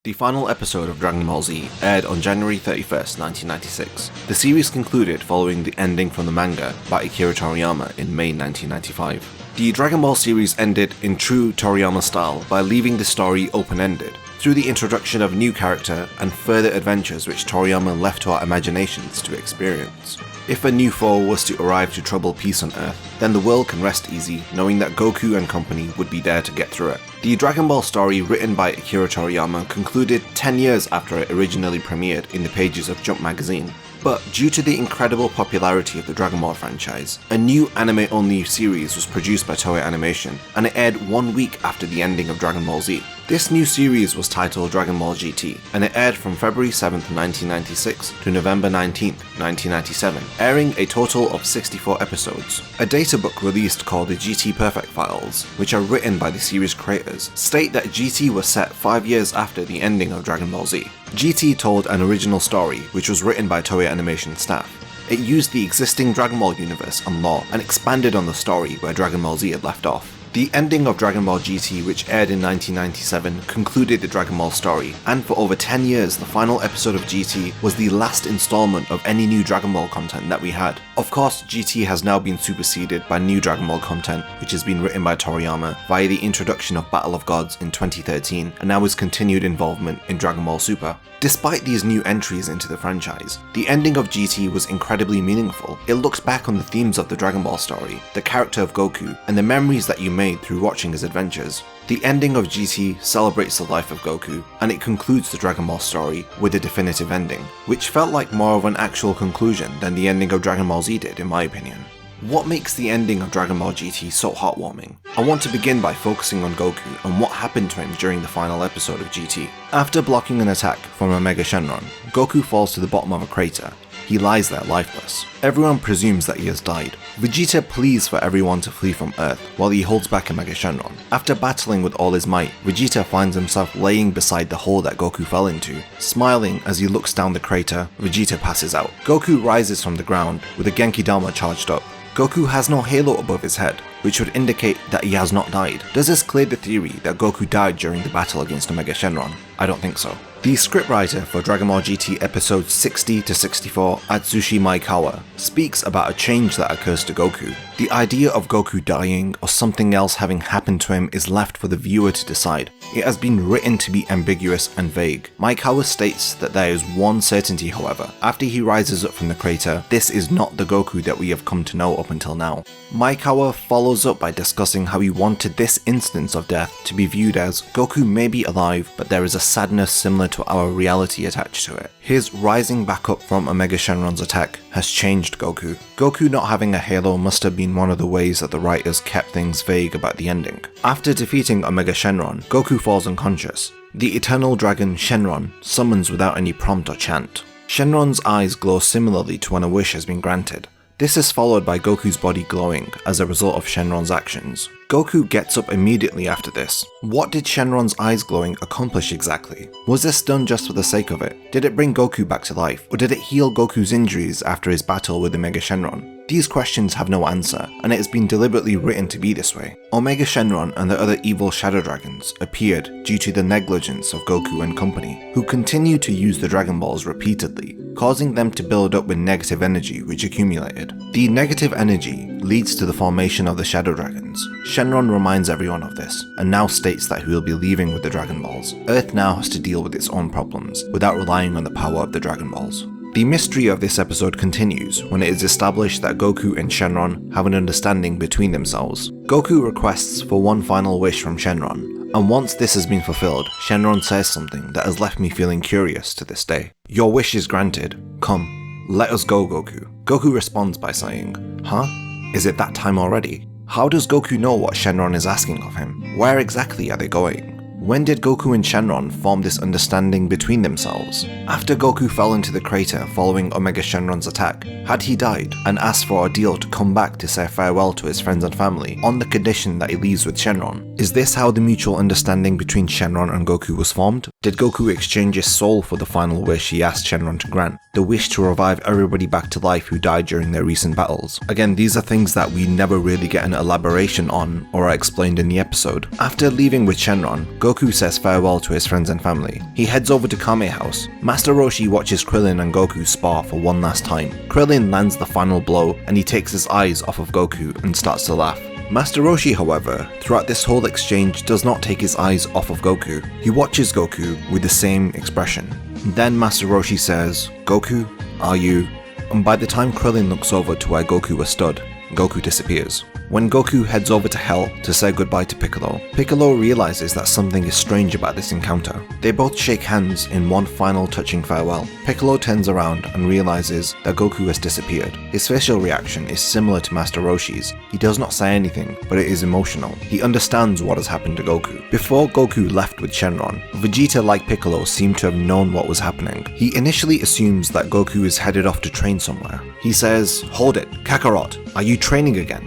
The final episode of Dragon Ball Z aired on January 31st, 1996. The series concluded following the ending from the manga by Akira Toriyama in May 1995. The Dragon Ball series ended in true Toriyama style by leaving the story open-ended, through the introduction of a new character and further adventures which Toriyama left to our imaginations to experience. If a new foe was to arrive to trouble peace on Earth, then the world can rest easy knowing that Goku and company would be there to get through it. The Dragon Ball story written by Akira Toriyama concluded 10 years after it originally premiered in the pages of Jump magazine. But due to the incredible popularity of the Dragon Ball franchise, a new anime-only series was produced by Toei Animation, and it aired 1 week after the ending of Dragon Ball Z. This new series was titled Dragon Ball GT, and it aired from February 7th, 1996 to November 19th, 1997, airing a total of 64 episodes. A databook released called the GT Perfect Files, which are written by the series creators, state that GT was set 5 years after the ending of Dragon Ball Z. GT told an original story, which was written by Toei Animation staff. It used the existing Dragon Ball universe and lore, and expanded on the story where Dragon Ball Z had left off. The ending of Dragon Ball GT, which aired in 1997, concluded the Dragon Ball story, and for over 10 years the final episode of GT was the last installment of any new Dragon Ball content that we had. Of course, GT has now been superseded by new Dragon Ball content, which has been written by Toriyama via the introduction of Battle of Gods in 2013, and now his continued involvement in Dragon Ball Super. Despite these new entries into the franchise, the ending of GT was incredibly meaningful. It looks back on the themes of the Dragon Ball story, the character of Goku, and the memories that you made through watching his adventures. The ending of GT celebrates the life of Goku, and it concludes the Dragon Ball story with a definitive ending, which felt like more of an actual conclusion than the ending of Dragon Ball Z did, in my opinion. What makes the ending of Dragon Ball GT so heartwarming? I want to begin by focusing on Goku and what happened to him during the final episode of GT. After blocking an attack from a Mega Shenron, Goku falls to the bottom of a crater. He lies there lifeless. Everyone presumes that he has died. Vegeta pleads for everyone to flee from Earth while he holds back a Mega Shenron. After battling with all his might, Vegeta finds himself laying beside the hole that Goku fell into. Smiling as he looks down the crater, Vegeta passes out. Goku rises from the ground with a Genki Dama charged up. Goku has no halo above his head, which would indicate that he has not died. Does this clear the theory that Goku died during the battle against Omega Shenron? I don't think so. The scriptwriter for Dragon Ball GT episodes 60 to 64, Atsushi Maekawa, speaks about a change that occurs to Goku. The idea of Goku dying or something else having happened to him is left for the viewer to decide. It has been written to be ambiguous and vague. Maekawa states that there is one certainty, however. After he rises up from the crater, this is not the Goku that we have come to know up until now. Maekawa follows up by discussing how he wanted this instance of death to be viewed as Goku may be alive, but there is a sadness similar to our reality attached to it. His rising back up from Omega Shenron's attack has changed Goku. Goku not having a halo must have been one of the ways that the writers kept things vague about the ending. After defeating Omega Shenron, Goku falls unconscious. The eternal dragon Shenron summons without any prompt or chant. Shenron's eyes glow similarly to when a wish has been granted. This is followed by Goku's body glowing as a result of Shenron's actions. Goku gets up immediately after this. What did Shenron's eyes glowing accomplish exactly? Was this done just for the sake of it? Did it bring Goku back to life, or did it heal Goku's injuries after his battle with Omega Shenron? These questions have no answer, and it has been deliberately written to be this way. Omega Shenron and the other evil Shadow Dragons appeared due to the negligence of Goku and company, who continued to use the Dragon Balls repeatedly, causing them to build up with negative energy which accumulated. The negative energy leads to the formation of the Shadow Dragons. Shenron reminds everyone of this, and now states that he will be leaving with the Dragon Balls. Earth now has to deal with its own problems, without relying on the power of the Dragon Balls. The mystery of this episode continues when it is established that Goku and Shenron have an understanding between themselves. Goku requests for one final wish from Shenron, and once this has been fulfilled, Shenron says something that has left me feeling curious to this day. "Your wish is granted. Come, let us go, Goku." Goku responds by saying, "Huh? Is it that time already?" How does Goku know what Shenron is asking of him? Where exactly are they going? When did Goku and Shenron form this understanding between themselves? After Goku fell into the crater following Omega Shenron's attack, had he died and asked for a deal to come back to say farewell to his friends and family on the condition that he leaves with Shenron? Is this how the mutual understanding between Shenron and Goku was formed? Did Goku exchange his soul for the final wish he asked Shenron to grant? The wish to revive everybody back to life who died during their recent battles? Again, these are things that we never really get an elaboration on or are explained in the episode. After leaving with Shenron, Goku Goku says farewell to his friends and family. He heads over to Kame House. Master Roshi watches Krillin and Goku spar for one last time. Krillin lands the final blow and he takes his eyes off of Goku and starts to laugh. Master Roshi, however, throughout this whole exchange does not take his eyes off of Goku. He watches Goku with the same expression. Then Master Roshi says, "Goku, are you?" And by the time Krillin looks over to where Goku was stood, Goku disappears. When Goku heads over to Hell to say goodbye to Piccolo, Piccolo realizes that something is strange about this encounter. They both shake hands in one final touching farewell. Piccolo turns around and realizes that Goku has disappeared. His facial reaction is similar to Master Roshi's. He does not say anything, but it is emotional. He understands what has happened to Goku. Before Goku left with Shenron, Vegeta, like Piccolo, seemed to have known what was happening. He initially assumes that Goku is headed off to train somewhere. He says, "Hold it, Kakarot, are you training again?"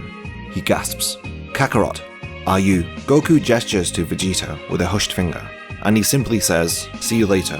He gasps, "Kakarot, are you?" Goku gestures to Vegeta with a hushed finger, and he simply says, "See you later."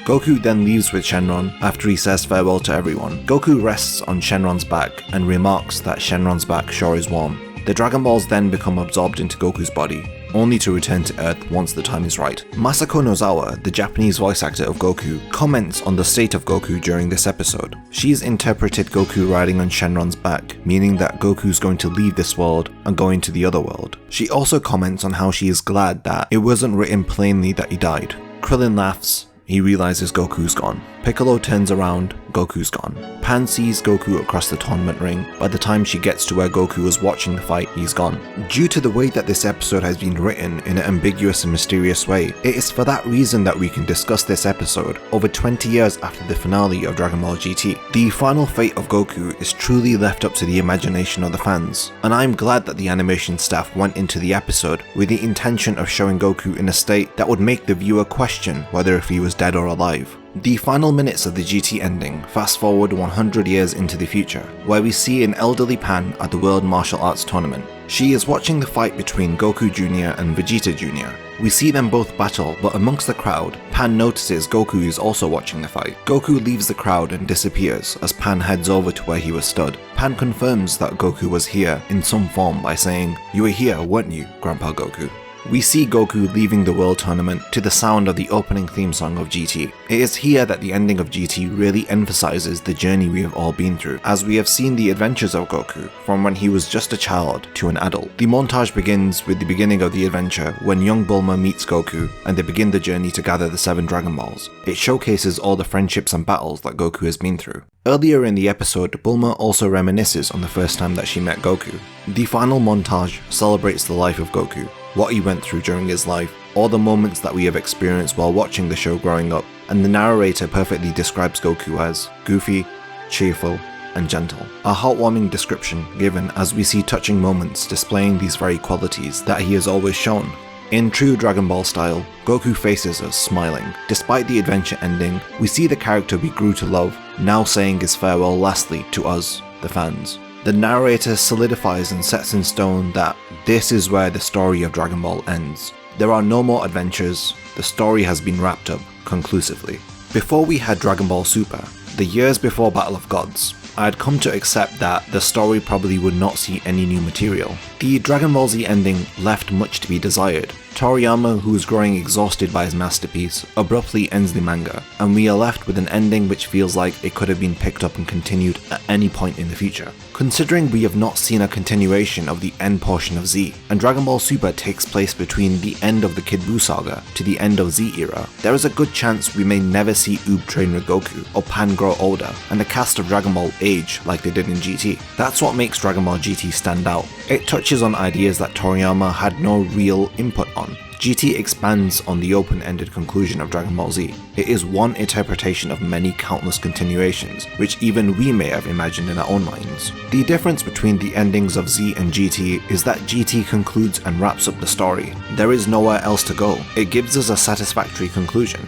Goku then leaves with Shenron after he says farewell to everyone. Goku rests on Shenron's back and remarks that Shenron's back sure is warm. The Dragon Balls then become absorbed into Goku's body, only to return to Earth once the time is right. Masako Nozawa, the Japanese voice actor of Goku, comments on the state of Goku during this episode. She's interpreted Goku riding on Shenron's back, meaning that Goku's going to leave this world and go into the other world. She also comments on how she is glad that it wasn't written plainly that he died. Krillin laughs. He realizes Goku's gone. Piccolo turns around, Goku's gone. Pan sees Goku across the tournament ring. By the time she gets to where Goku was watching the fight, he's gone. Due to the way that this episode has been written in an ambiguous and mysterious way, it is for that reason that we can discuss this episode over 20 years after the finale of Dragon Ball GT. The final fate of Goku is truly left up to the imagination of the fans, and I'm glad that the animation staff went into the episode with the intention of showing Goku in a state that would make the viewer question whether if he was dead or alive. The final minutes of the GT ending fast forward 100 years into the future, where we see an elderly Pan at the World Martial Arts Tournament. She is watching the fight between Goku Jr. and Vegeta Jr. We see them both battle, but amongst the crowd, Pan notices Goku is also watching the fight. Goku leaves the crowd and disappears as Pan heads over to where he was stood. Pan confirms that Goku was here in some form by saying, "You were here, weren't you, Grandpa Goku?" We see Goku leaving the World Tournament to the sound of the opening theme song of GT. It is here that the ending of GT really emphasizes the journey we have all been through, as we have seen the adventures of Goku from when he was just a child to an adult. The montage begins with the beginning of the adventure when young Bulma meets Goku and they begin the journey to gather the 7 Dragon Balls. It showcases all the friendships and battles that Goku has been through. Earlier in the episode, Bulma also reminisces on the first time that she met Goku. The final montage celebrates the life of Goku, what he went through during his life, all the moments that we have experienced while watching the show growing up, and the narrator perfectly describes Goku as goofy, cheerful, and gentle. A heartwarming description given as we see touching moments displaying these very qualities that he has always shown. In true Dragon Ball style, Goku faces us smiling. Despite the adventure ending, we see the character we grew to love now saying his farewell lastly to us, the fans. The narrator solidifies and sets in stone that this is where the story of Dragon Ball ends. There are no more adventures, the story has been wrapped up conclusively. Before we had Dragon Ball Super, the years before Battle of Gods, I had come to accept that the story probably would not see any new material. The Dragon Ball Z ending left much to be desired. Toriyama, who is growing exhausted by his masterpiece, abruptly ends the manga, and we are left with an ending which feels like it could have been picked up and continued at any point in the future. Considering we have not seen a continuation of the end portion of Z, and Dragon Ball Super takes place between the end of the Kid Buu saga to the end of Z era, there is a good chance we may never see Oob train with Goku, or Pan grow older, and the cast of Dragon Ball age like they did in GT. That's what makes Dragon Ball GT stand out. It touches on ideas that Toriyama had no real input on. GT expands on the open-ended conclusion of Dragon Ball Z. It is one interpretation of many countless continuations, which even we may have imagined in our own minds. The difference between the endings of Z and GT is that GT concludes and wraps up the story. There is nowhere else to go. It gives us a satisfactory conclusion.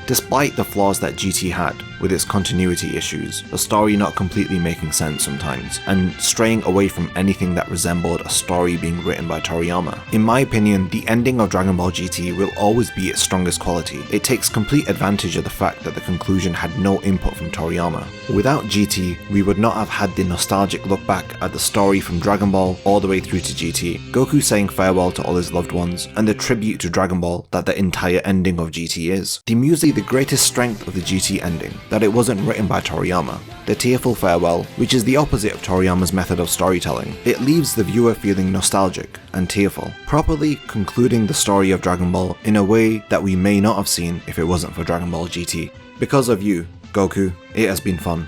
Despite the flaws that GT had, with its continuity issues, the story not completely making sense sometimes, and straying away from anything that resembled a story being written by Toriyama. In my opinion, the ending of Dragon Ball GT will always be its strongest quality. It takes complete advantage of the fact that the conclusion had no input from Toriyama. Without GT, we would not have had the nostalgic look back at the story from Dragon Ball all the way through to GT, Goku saying farewell to all his loved ones, and the tribute to Dragon Ball that the entire ending of GT is. The music, the greatest strength of the GT ending, that it wasn't written by Toriyama. The tearful farewell, which is the opposite of Toriyama's method of storytelling. It leaves the viewer feeling nostalgic and tearful, properly concluding the story of Dragon Ball in a way that we may not have seen if it wasn't for Dragon Ball GT. Because of you, Goku, it has been fun.